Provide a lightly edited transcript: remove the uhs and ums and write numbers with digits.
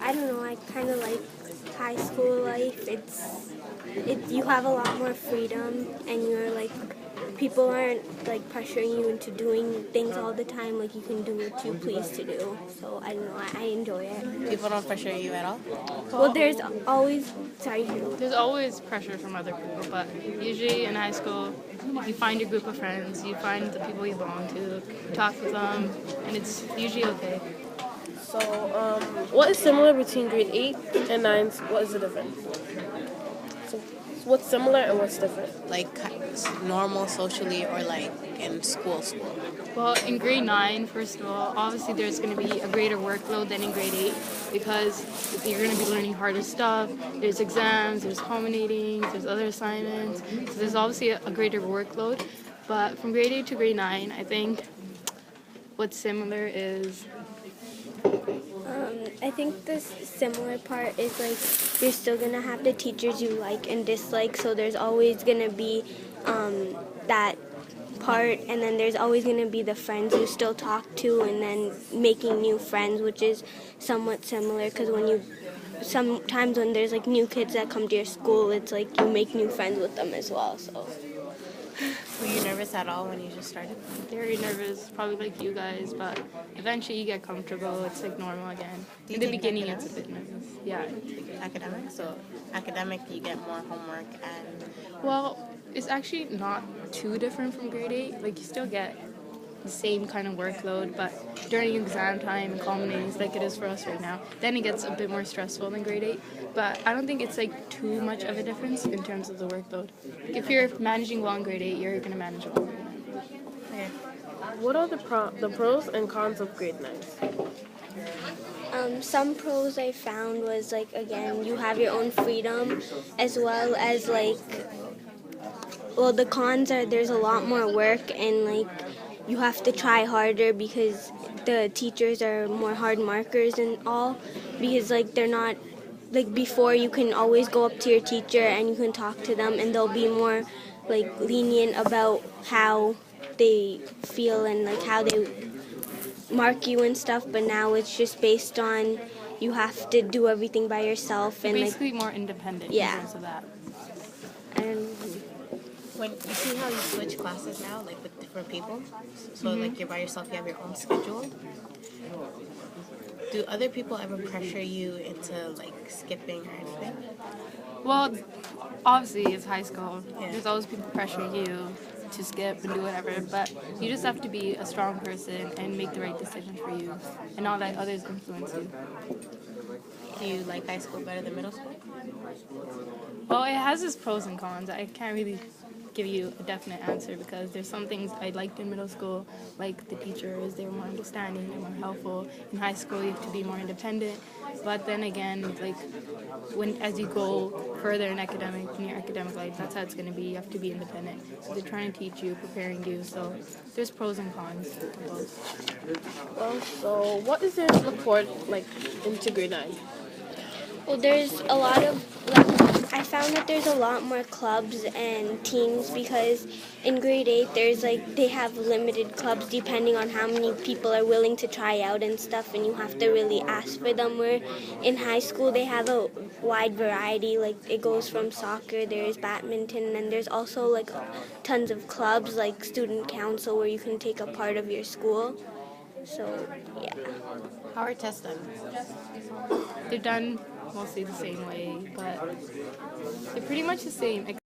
I don't know, I kind of like high school life. You have a lot more freedom, and you're like, people aren't like pressuring you into doing things all the time. Like you can do what you please to do. So I don't know, I enjoy it. People don't pressure you at all? Well, there's always, sorry. There's always pressure from other people, but usually in high school, you find your group of friends, you find the people you belong to, you talk with them, and it's usually okay. So, what is similar between grade 8 and 9? What is the difference? So, what's similar and what's different? Like normal socially or like in school? Well, in grade 9, first of all, obviously there's going to be a greater workload than in grade 8 because you're going to be learning harder stuff. There's exams, there's culminating, there's other assignments. So there's obviously a greater workload. But from grade 8 to grade 9, I think what's similar is I think the similar part is like you're still gonna have the teachers you like and dislike, so there's always gonna be that part, and then there's always gonna be the friends you still talk to, and then making new friends, which is somewhat similar because sometimes when there's like new kids that come to your school, it's like you make new friends with them as well. So. Were you nervous at all when you just started? very nervous, probably like you guys, but eventually you get comfortable. It's like normal again. Do you In the take beginning, academics? it's a bit nervous. Yeah. Academic? So academic, you get more homework and... Well, it's actually not too different from grade 8. Like, you still get the same kind of workload, but during exam time and culminating, like it is for us right now, then it gets a bit more stressful than grade 8. But I don't think it's like too much of a difference in terms of the workload. If you're managing well in grade 8, you're going to manage well in grade 9. Okay. What are the pros and cons of grade 9? Some pros I found was like, again, you have your own freedom, as well as like, well, the cons are there's a lot more work, and like you have to try harder because the teachers are more hard markers and all, because like they're not like before. You can always go up to your teacher and you can talk to them, and they'll be more like lenient about how they feel and like how they mark you and stuff. But now it's just based on you have to do everything by yourself, and Basically more independent in terms of that. and When you see how you switch classes now, like with different people, so like you're by yourself, you have your own schedule. Do other people ever pressure you into like skipping or anything? Well, obviously it's high school. Yeah. There's always people pressuring you to skip and do whatever, but you just have to be a strong person and make the right decision for you and not let others influence you. Do you like high school better than middle school? Well, it has its pros and cons. I can't really give you a definite answer because there's some things I liked in middle school, like the teachers, they were more understanding, they were more helpful. In high school, you have to be more independent. But then again, like as you go further in your academic life, that's how it's going to be. You have to be independent. So they're trying to teach you, preparing you. So there's pros and cons to both. Well, so what is there to look forward like into grade 9? well, there's a lot of like, I found that there's a lot more clubs and teams, because in grade 8 there's like they have limited clubs depending on how many people are willing to try out and stuff, and you have to really ask for them, where in high school they have a wide variety. Like it goes from soccer, there's badminton, and there's also like tons of clubs like student council where you can take a part of your school. So yeah. How are tests done? They're done mostly the same way, but they're pretty much the same.